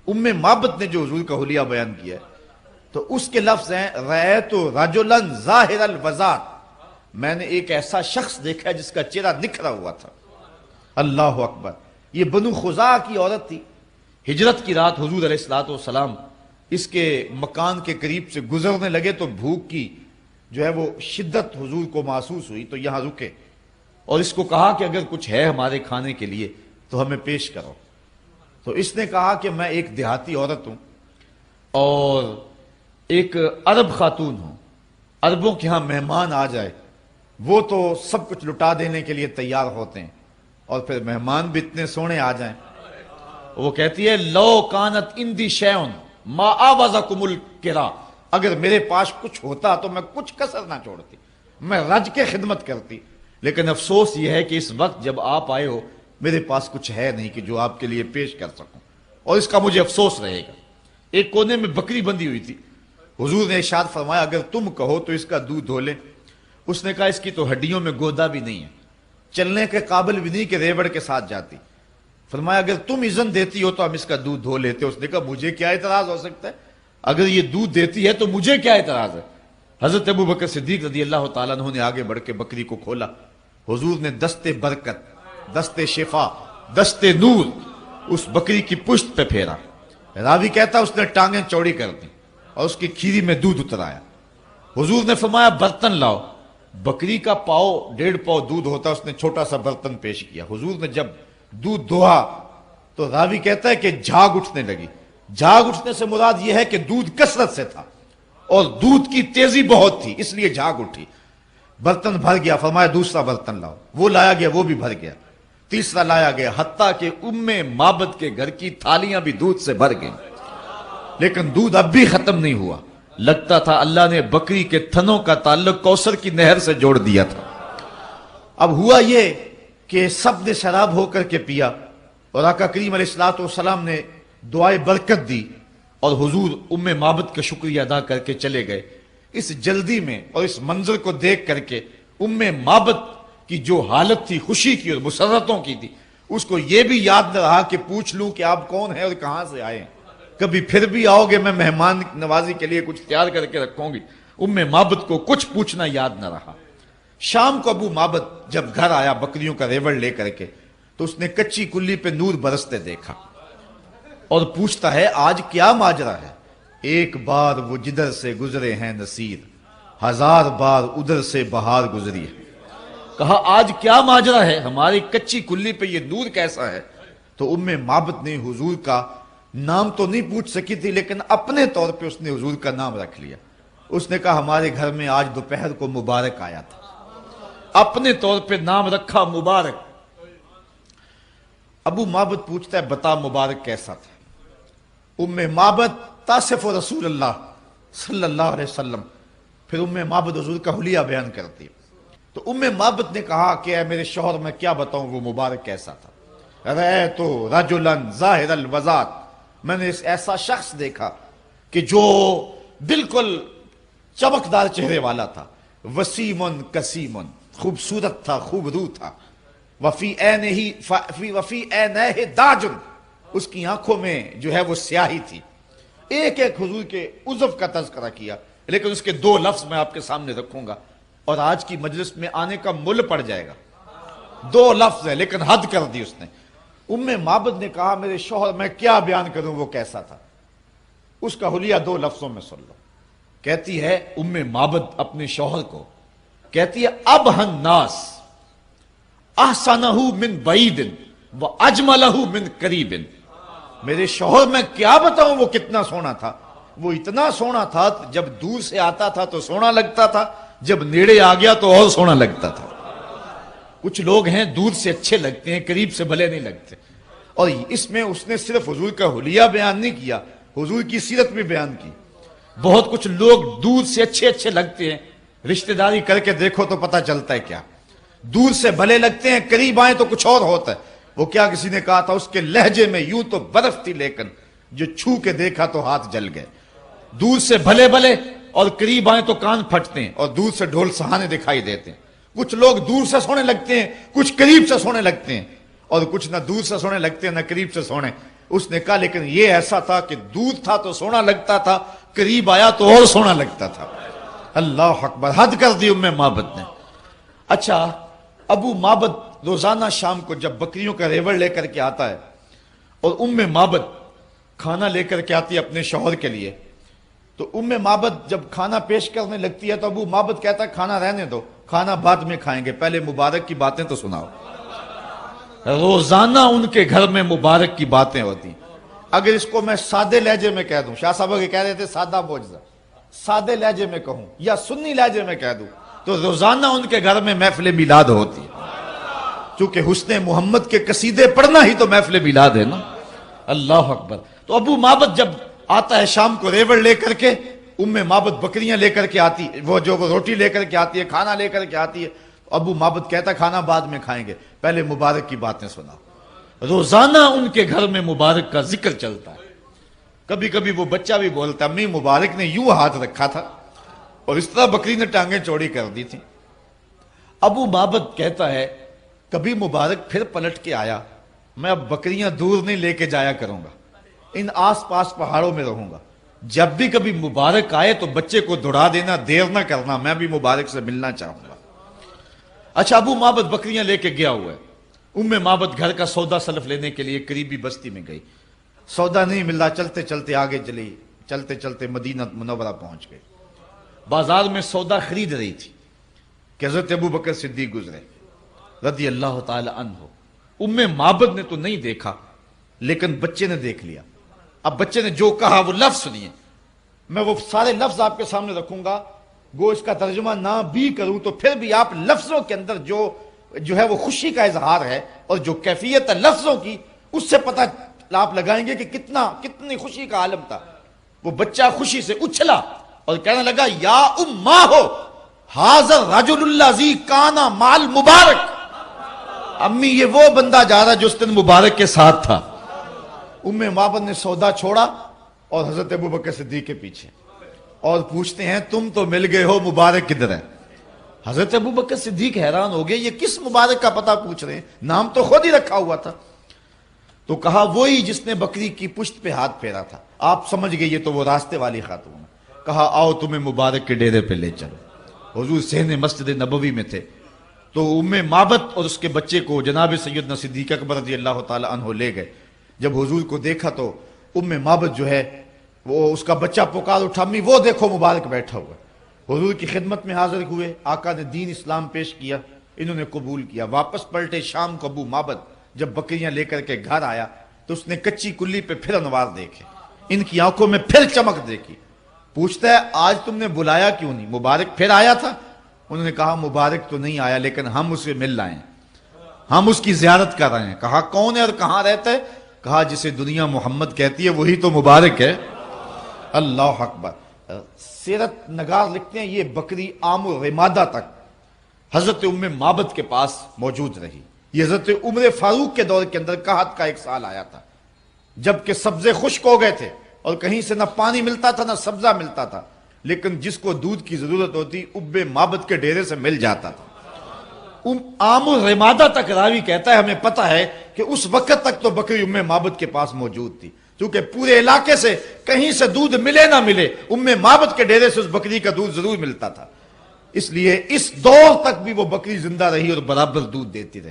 معبد نے جو حضور کا حلیہ بیان کیا ہے تو اس کے لفظ ہیں رأیت رجلا ظاہر الوضاعت، میں نے ایک ایسا شخص دیکھا جس کا چہرہ نکھرا ہوا تھا۔ اللہ اکبر، یہ بنو خزاعہ کی عورت تھی۔ ہجرت کی رات حضور علیہ الصلوۃ والسلام اس کے مکان کے قریب سے گزرنے لگے تو بھوک کی جو ہے وہ شدت حضور کو محسوس ہوئی، تو یہاں رکے اور اس کو کہا کہ اگر کچھ ہے ہمارے کھانے کے لیے تو ہمیں پیش کرو۔ تو اس نے کہا کہ میں ایک دیہاتی عورت ہوں اور ایک عرب خاتون ہوں، عربوں کے ہاں مہمان آ جائے وہ تو سب کچھ لٹا دینے کے لیے تیار ہوتے ہیں، اور پھر مہمان بھی اتنے سونے آ جائیں۔ وہ کہتی ہے لو کانت اندی شیون ما آوازکم الکرا، اگر میرے پاس کچھ ہوتا تو میں کچھ کسر نہ چھوڑتی، میں رج کے خدمت کرتی، لیکن افسوس یہ ہے کہ اس وقت جب آپ آئے ہو میرے پاس کچھ ہے نہیں کہ جو آپ کے لیے پیش کر سکوں، اور اس کا مجھے افسوس رہے گا۔ ایک کونے میں بکری بندھی ہوئی تھی، حضور نے ارشاد فرمایا اگر تم کہو تو اس کا دودھ دھو لیں۔ اس نے کہا اس کی تو ہڈیوں میں گودا بھی نہیں ہے، چلنے کے قابل بھی نہیں کہ ریوڑ کے ساتھ جاتی۔ فرمایا اگر تم اذن دیتی ہو تو ہم اس کا دودھ دھو لیتے۔ اس نے کہا مجھے کیا اعتراض ہو سکتا ہے، اگر یہ دودھ دیتی ہے تو مجھے کیا اعتراض ہے۔ حضرت ابوبکر صدیق رضی اللہ تعالیٰ عنہ نے آگے بڑھ کے بکری کو کھولا، حضور نے دست برکت، دست شفا، دست نور اس بکری کی پشت پہ پھیرا۔ راوی کہتا اس نے ٹانگیں چوڑی کر دی اور اس کی کھیری میں دودھ اتر آیا۔ حضور نے فرمایا برتن لاؤ۔ بکری کا پاؤ 1.5 پاؤ دودھ ہوتا، اس نے چھوٹا سا برتن پیش کیا۔ حضور نے جب دودھ دوہا تو راوی کہتا ہے کہ جھاگ اٹھنے لگی۔ جھاگ اٹھنے سے مراد یہ ہے کہ دودھ کثرت سے تھا اور دودھ کی تیزی بہت تھی، اس لیے جھاگ اٹھی۔ برتن بھر گیا، فرمایا دوسرا برتن لاؤ۔ وہ لایا گیا، وہ بھی بھر گیا۔ تیسرا لایا گیا، حتیٰ کہ معبد کے گھر کی تھالیاں بھی دودھ سے بھر گئیں، لیکن دودھ اب بھی ختم نہیں ہوا۔ لگتا تھا اللہ نے بکری کے تھنوں کا تعلق کوثر کی نہر سے جوڑ دیا تھا۔ اب ہوا یہ کہ سب نے شراب ہو کر کے پیا اور آقا کریم علیہ الصلوۃ والسلام نے دعائے برکت دی اور حضور معبد کا شکریہ ادا کر کے چلے گئے۔ اس جلدی میں اور اس منظر کو دیکھ کر کے معبد کی جو حالت تھی خوشی کی اور مسرتوں کی تھی، اس کو یہ بھی یاد نہ رہا کہ پوچھ لوں کہ آپ کون ہیں اور کہاں سے آئے ہیں، کبھی پھر بھی آؤ گے میں مہمان نوازی کے لیے کچھ تیار کر کے رکھوں گی۔ معبد کو کچھ پوچھنا یاد نہ رہا۔ شام کو معبد جب گھر آیا بکریوں کا ریوڑ لے کر کے تو اس نے کچی کلی پہ نور برستے دیکھا اور پوچھتا ہے آج کیا ماجرا ہے۔ ایک بار وہ جدھر سے گزرے ہیں نصیر، 1000 بار ادھر سے بہار گزری ہے۔ کہا آج کیا ماجرا ہے، ہماری کچی کلی پہ یہ نور کیسا ہے؟ تو معبد نے حضور کا نام تو نہیں پوچھ سکی تھی، لیکن اپنے طور پہ اس نے حضور کا نام رکھ لیا۔ اس نے کہا ہمارے گھر میں آج دوپہر کو مبارک آیا تھا، اپنے طور پہ نام رکھا مبارک۔ معبد پوچھتا ہے بتا مبارک کیسا تھا؟ معبد تصف رسول اللہ صلی اللہ علیہ وسلم، پھر معبد حضور کا حلیہ بیان کرتی۔ تو معبد نے کہا کہ اے میرے شوہر میں کیا بتاؤں وہ مبارک کیسا تھا۔ رأیت رجلا ظاہر الوضاعت، میں نے ایسا شخص دیکھا کہ جو بالکل چمکدار چہرے والا تھا، وسیمن کسیمن، خوبصورت تھا، خوب رو تھا، وفی عینہ داجن، اس کی آنکھوں میں جو ہے وہ سیاہی تھی۔ ایک ایک حضور کے عضو کا تذکرہ کیا، لیکن اس کے 2 لفظ میں آپ کے سامنے رکھوں گا اور آج کی مجلس میں آنے کا مل پڑ جائے گا۔ 2 لفظ ہیں لیکن حد کر دی اس نے۔ معبد نے کہا میرے شوہر میں کیا بیان کروں وہ کیسا تھا؟ اس کا حلیہ 2 لفظوں میں سن لو۔ کہتی ہے معبد اپنے شوہر کو، کہتی ہے ابہ الناس احسنہ من بعید واجملہ من قریب، میرے شوہر میں کیا بتاؤں وہ کتنا سونا تھا۔ وہ اتنا سونا تھا جب دور سے آتا تھا تو سونا لگتا تھا، جب نیڑے آ گیا تو اور سونا لگتا تھا۔ کچھ لوگ ہیں دور سے اچھے لگتے ہیں، قریب سے بھلے نہیں لگتے۔ اور اس میں اس نے صرف حضور کا حلیہ بیان نہیں کیا، حضور کی سیرت بھی بیان کی۔ بہت کچھ لوگ دور سے اچھے لگتے ہیں، رشتہ داری کر کے دیکھو تو پتہ چلتا ہے کیا۔ دور سے بھلے لگتے ہیں، قریب آئیں تو کچھ اور ہوتا ہے۔ وہ کیا کسی نے کہا تھا اس کے لہجے میں یوں تو برف تھی لیکن جو چھو کے دیکھا تو ہاتھ جل گئے۔ دور سے بھلے اور قریب آئیں تو کان پھٹتے ہیں اور دور سے ڈھول سہانے دکھائی دیتے ہیں۔ کچھ لوگ دور سے سونے لگتے ہیں، کچھ قریب سے سونے لگتے ہیں، اور کچھ نہ دور سے سونے لگتے ہیں نہ قریب سے سونے۔ اس نے کہا لیکن یہ ایسا تھا کہ دودھ تھا تو سونا لگتا تھا، قریب آیا تو اور سونا لگتا تھا۔ اللہ اکبر، حد کر دی ام معبد نے۔ اچھا، ابو معبد روزانہ شام کو جب بکریوں کا ریوڑ لے کر کے آتا ہے اور ام معبد کھانا لے کر کے آتی ہے اپنے شوہر کے لیے، تو ام معبد جب کھانا پیش کرنے لگتی ہے تو ابو معبد کہتا ہے کھانا رہنے دو، کھانا بعد میں کھائیں گے، پہلے مبارک کی باتیں تو سناؤ۔ روزانہ ان کے گھر میں مبارک کی باتیں ہوتی۔ اگر اس کو میں سادے لہجے میں کہہ دوں، شاہ صاحب کہہ رہے تھے سادہ معجزہ، سادے لہجے میں کہوں یا سنی لہجے میں کہہ دوں تو روزانہ ان کے گھر میں محفل میلاد ہوتی، چونکہ حسن محمد کے قصیدے پڑھنا ہی تو محفل میلاد ہے نا۔ اللہ اکبر۔ تو ابو معبد جب آتا ہے شام کو ریوڑ لے کر کے، ام معبد بکریاں لے کر کے آتی، وہ روٹی لے کر کے آتی ہے، کھانا لے کر کے آتی ہے، ابو معبد کہتا ہے کھانا بعد میں کھائیں گے، پہلے مبارک کی باتیں سناؤ۔ روزانہ ان کے گھر میں مبارک کا ذکر چلتا ہے۔ کبھی کبھی وہ بچہ بھی بولتا امی مبارک نے یوں ہاتھ رکھا تھا اور اس طرح بکری نے ٹانگیں چوڑی کر دی تھی۔ ابو معبد کہتا ہے کبھی مبارک پھر پلٹ کے آیا، میں اب بکریاں دور نہیں لے کے جایا کروں گا، ان آس پاس پہاڑوں میں رہوں گا، جب بھی کبھی مبارک آئے تو بچے کو دوڑا دینا، دیر نہ کرنا، میں بھی مبارک سے ملنا چاہوں گا۔ اچھا، ابو معبد بکریاں لے کے گیا ہوا ہے، ام معبد گھر کا سودا سلف لینے کے لیے قریبی بستی میں گئی، سودا نہیں مل رہا، چلتے چلتے آگے چلی، چلتے چلتے مدینہ منورہ پہنچ گئی۔ بازار میں سودا خرید رہی تھی کہ حضرت ابو بکر صدیق گزرے رضی اللہ تعالی عنہ۔ ام معبد نے تو نہیں دیکھا لیکن بچے نے دیکھ لیا۔ اب بچے نے جو کہا وہ لفظ سنیے، میں وہ سارے لفظ آپ کے سامنے رکھوں گا، گو اس کا ترجمہ نہ بھی کروں تو پھر بھی آپ لفظوں کے اندر جو ہے وہ خوشی کا اظہار ہے اور جو کیفیت ہے لفظوں کی، اس سے پتہ آپ لگائیں گے کہ کتنی خوشی کا عالم تھا۔ وہ بچہ خوشی سے اچھلا اور کہنے لگا یا اماں ہو حاضر رجل الذی کانا مال مبارک، امی یہ وہ بندہ جا رہا جو اس دن مبارک کے ساتھ تھا۔ ام معبد نے سودا چھوڑا اور حضرت ابو بکر صدیق کے پیچھے، اور پوچھتے ہیں تم تو مل گئے ہو، مبارک کدھر ہے؟ حضرت ابو بکر صدیق حیران ہو گئے، یہ کس مبارک کا پتہ پوچھ رہے ہیں، نام تو خود ہی رکھا ہوا تھا۔ تو کہا وہی جس نے بکری کی پشت پہ ہاتھ پھیرا تھا، آپ سمجھ گئے یہ تو وہ راستے والی خاتون ہے۔ کہا آؤ تمہیں مبارک کے ڈیرے پہ لے چلو۔ حضور صحن مسجد نبوی میں تھے تو ام معبد اور اس کے بچے کو جناب سیدنا صدیق اکبر رضی اللہ تعالی عنہ لے گئے۔ جب حضور کو دیکھا تو ام معبد جو ہے وہ اس کا بچہ پکار اٹھا، امی وہ دیکھو مبارک بیٹھا ہوا ہے۔ حضور کی خدمت میں حاضر ہوئے، آقا نے دین اسلام پیش کیا، انہوں نے قبول کیا۔ واپس پلٹے شام کو ابو معبد جب بکریاں لے کر کے گھر آیا تو اس نے کچی کلی پہ پھر انوار دیکھے، ان کی آنکھوں میں پھر چمک دیکھی۔ پوچھتا ہے آج تم نے بلایا کیوں نہیں، مبارک پھر آیا تھا؟ انہوں نے کہا مبارک تو نہیں آیا لیکن ہم اسے مل رہے ہیں، ہم اس کی زیارت کر رہے ہیں۔ کہا کون ہے اور کہاں رہتا ہے؟ کہا جسے دنیا محمد کہتی ہے وہی تو مبارک ہے۔ اللہ اکبر۔ سیرت نگار لکھتے ہیں یہ بکری عام رمادہ تک حضرت ام معبد کے پاس موجود رہی۔ یہ حضرت عمر فاروق کے دور کے اندر قحط کا ایک سال آیا تھا، جبکہ سبزے خشک ہو گئے تھے اور کہیں سے نہ پانی ملتا تھا نہ سبزہ ملتا تھا، لیکن جس کو دودھ کی ضرورت ہوتی اب معبد کے ڈیرے سے مل جاتا تھا۔ عام رمادہ تک راوی کہتا ہے ہمیں پتہ ہے کہ اس وقت تک تو بکری ام معبد کے پاس موجود تھی، کیونکہ پورے علاقے سے کہیں سے دودھ ملے نہ ملے ام معبد کے ڈیرے سے اس بکری کا دودھ ضرور ملتا تھا، اس لیے اس دور تک بھی وہ بکری زندہ رہی اور برابر دودھ دیتی رہی۔